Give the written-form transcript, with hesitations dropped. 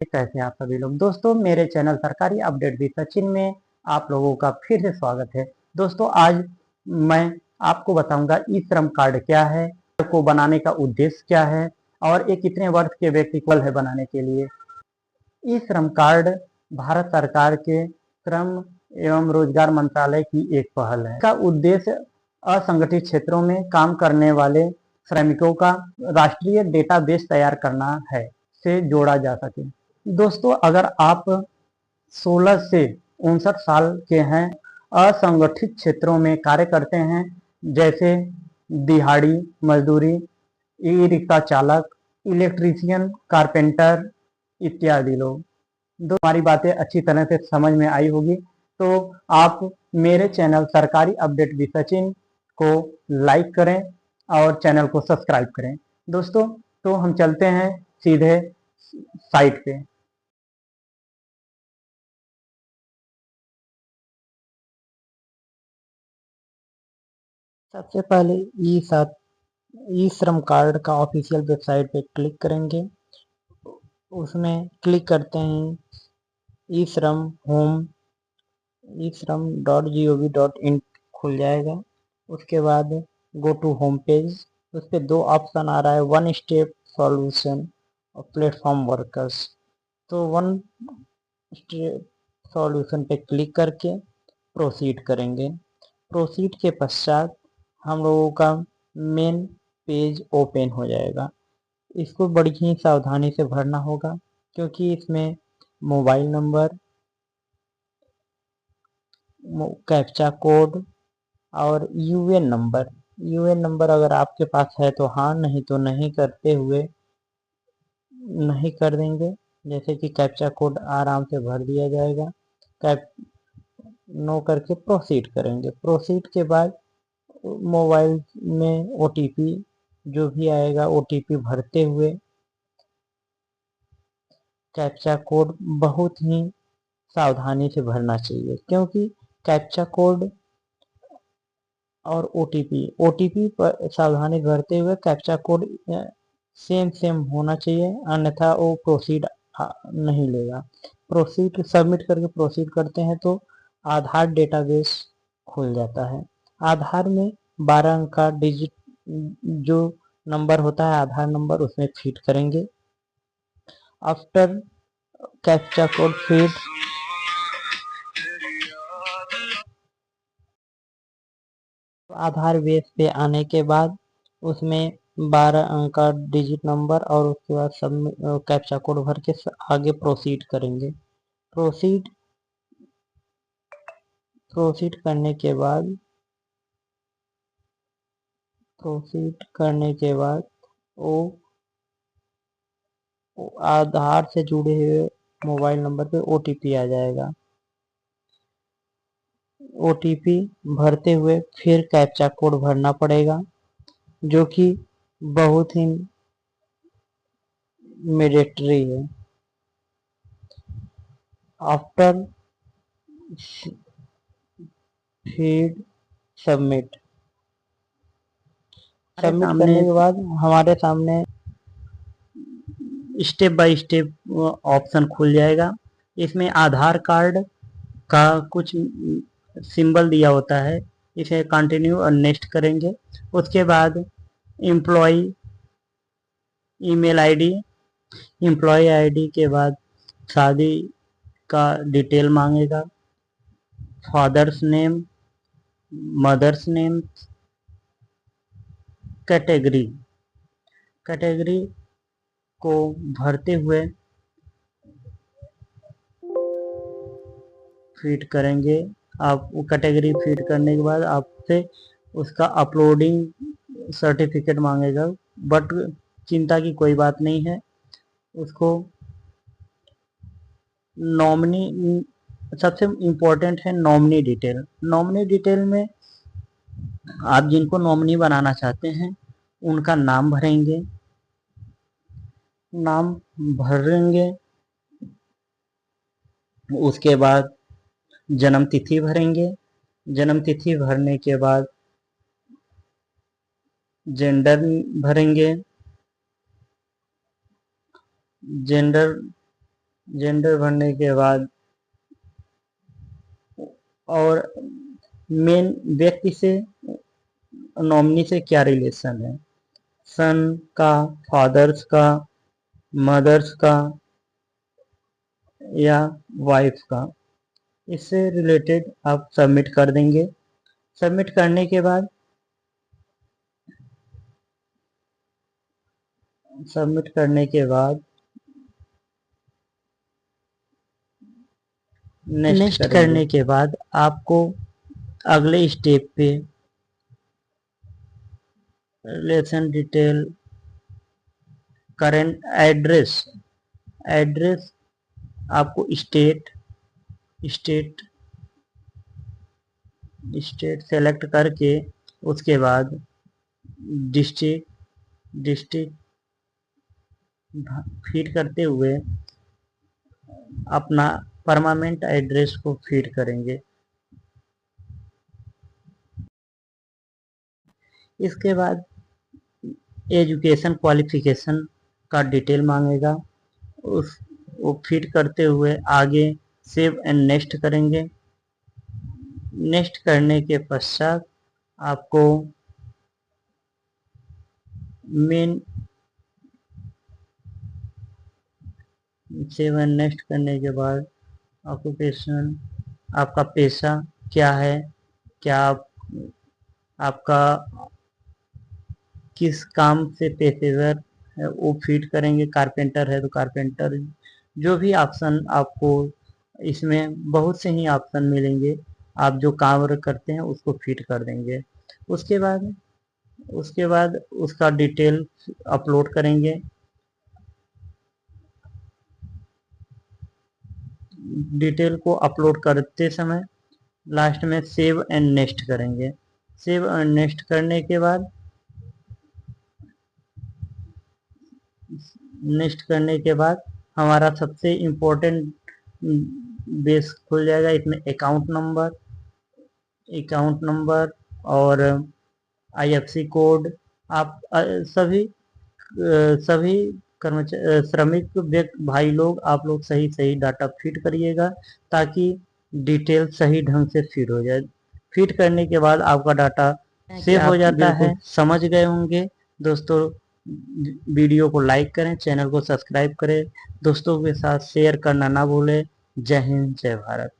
कैसे हैं आप सभी लोग। दोस्तों मेरे चैनल सरकारी अपडेट विद सचिन में आप लोगों का फिर से स्वागत है। दोस्तों आज मैं आपको बताऊंगा ई श्रम कार्ड क्या है, को बनाने का उद्देश्य क्या है और ये कितने वर्ष के व्यक्ति को है बनाने के लिए। ई श्रम कार्ड भारत सरकार के श्रम एवं रोजगार मंत्रालय की एक पहल है। इसका उद्देश्य असंगठित क्षेत्रों में काम करने वाले श्रमिकों का राष्ट्रीय डेटाबेस तैयार करना है, से जोड़ा जा सके। दोस्तों अगर आप 16 से 59 साल के हैं, असंगठित क्षेत्रों में कार्य करते हैं, जैसे दिहाड़ी मजदूरी, ई रिक्शा चालक, इलेक्ट्रीशियन, कारपेंटर इत्यादि लोग। हमारी बातें अच्छी तरह से समझ में आई होगी तो आप मेरे चैनल सरकारी अपडेट विद सचिन को लाइक करें और चैनल को सब्सक्राइब करें। दोस्तों तो हम चलते हैं सीधे साइट पे। सबसे पहले ई श्रम कार्ड का ऑफिशियल वेबसाइट पे क्लिक करेंगे। उसमें क्लिक करते हैं ई श्रम होम, ई श्रम .gov.in खुल जाएगा। उसके बाद गो टू होम पेज, उस पर दो ऑप्शन आ रहा है, वन स्टेप सॉल्यूशन और प्लेटफॉर्म वर्कर्स। तो वन स्टेप सॉल्यूशन पे क्लिक करके प्रोसीड करेंगे। प्रोसीड के पश्चात हम लोगों का मेन पेज ओपन हो जाएगा। इसको बड़ी ही सावधानी से भरना होगा क्योंकि इसमें मोबाइल नंबर, कैप्चा कोड और यूएन नंबर अगर आपके पास है तो हाँ, नहीं तो नहीं करते हुए नहीं कर देंगे। जैसे कि कैप्चा कोड आराम से भर दिया जाएगा। कैप नो करके प्रोसीड करेंगे। प्रोसीड के बाद मोबाइल में ओटीपी जो भी आएगा, ओटीपी भरते हुए कैप्चा कोड बहुत ही सावधानी से भरना चाहिए क्योंकि कैप्चा कोड और ओटीपी पर सावधानी भरते हुए कैप्चा कोड सेम होना चाहिए, अन्यथा वो प्रोसीड नहीं लेगा। प्रोसीड सबमिट करके प्रोसीड करते हैं तो आधार डेटाबेस खुल जाता है। आधार में 12 अंक का डिजिट जो नंबर होता है, आधार नंबर, उसमें फिट करेंगे। आफ्टर कैप्चा कोड फिट, आधार बेस पे आने के बाद उसमें 12 अंक का डिजिट नंबर और उसके बाद सबमिट कैप्चा कोड भर के आगे प्रोसीड करेंगे। प्रोसीड प्रोसीड करने के बाद वो आधार से जुड़े हुए मोबाइल नंबर पे ओटीपी आ जाएगा। ओटीपी भरते हुए फिर कैप्चा कोड भरना पड़ेगा जो कि बहुत ही मैंडेटरी है। आफ्टर फीड सबमिट करने के बाद हमारे सामने स्टेप बाय स्टेप ऑप्शन खुल जाएगा। इसमें आधार कार्ड का कुछ सिंबल दिया होता है, इसे कंटिन्यू और नेक्स्ट करेंगे। उसके बाद employee email ID, employee ID के बाद शादी का डिटेल मांगेगा, father's name, mother's name, category को भरते हुए फीड करेंगे। आप कैटेगरी फीड करने के बाद आपसे उसका अपलोडिंग सर्टिफिकेट मांगेगा, बट चिंता की कोई बात नहीं है। उसको नॉमिनी, सबसे इम्पोर्टेंट है नॉमिनी डिटेल। नॉमिनी डिटेल में आप जिनको नॉमिनी बनाना चाहते हैं उनका नाम भरेंगे, नाम भरेंगे। उसके बाद जन्म तिथि भरेंगे। जन्म तिथि भरने के बाद जेंडर भरेंगे। जेंडर जेंडर भरने के बाद और मेन व्यक्ति से, नॉमिनी से क्या रिलेशन है, सन का, फादर्स का, मदर्स का या वाइफ का, इससे रिलेटेड आप सबमिट कर देंगे। सबमिट करने के बाद नेक्स्ट करने के बाद आपको अगले स्टेप पे रिलेशन डिटेल, करेंट एड्रेस आपको स्टेट सेलेक्ट करके उसके बाद डिस्ट्रिक्ट फीड करते हुए अपना परमानेंट एड्रेस को फीड करेंगे। इसके बाद एजुकेशन क्वालिफिकेशन का डिटेल मांगेगा, वो फीड करते हुए आगे सेव एंड नेक्स्ट करेंगे। नेक्स्ट करने के पश्चात आपको मेन सेव एंड नेक्स्ट करने के बाद ऑक्यूपेशन, आपका पेशा क्या है, क्या आपका किस काम से पेशेवर है वो फीड करेंगे। कारपेंटर है तो कारपेंटर, जो भी ऑप्शन आपको इसमें बहुत से ही ऑप्शन मिलेंगे, आप जो काम करते हैं उसको फीड कर देंगे। उसके बाद उसका डिटेल अपलोड करेंगे। डिटेल को अपलोड करते समय लास्ट में सेव एंड नेक्स्ट करेंगे। सेव एंड नेक्स्ट करने के बाद हमारा सबसे इम्पोर्टेंट बेस खुल जाएगा। इसमें अकाउंट नंबर और IFSC कोड, आप सभी श्रमिक भाई लोग, आप लोग सही डाटा फीड करिएगा ताकि डिटेल सही ढंग से फीड हो जाए। फीड करने के बाद आपका डाटा सेव हो जाता है। समझ गए होंगे दोस्तों। वीडियो को लाइक करें, चैनल को सब्सक्राइब करें, दोस्तों के साथ शेयर करना ना भूलें। जय हिंद, जय भारत।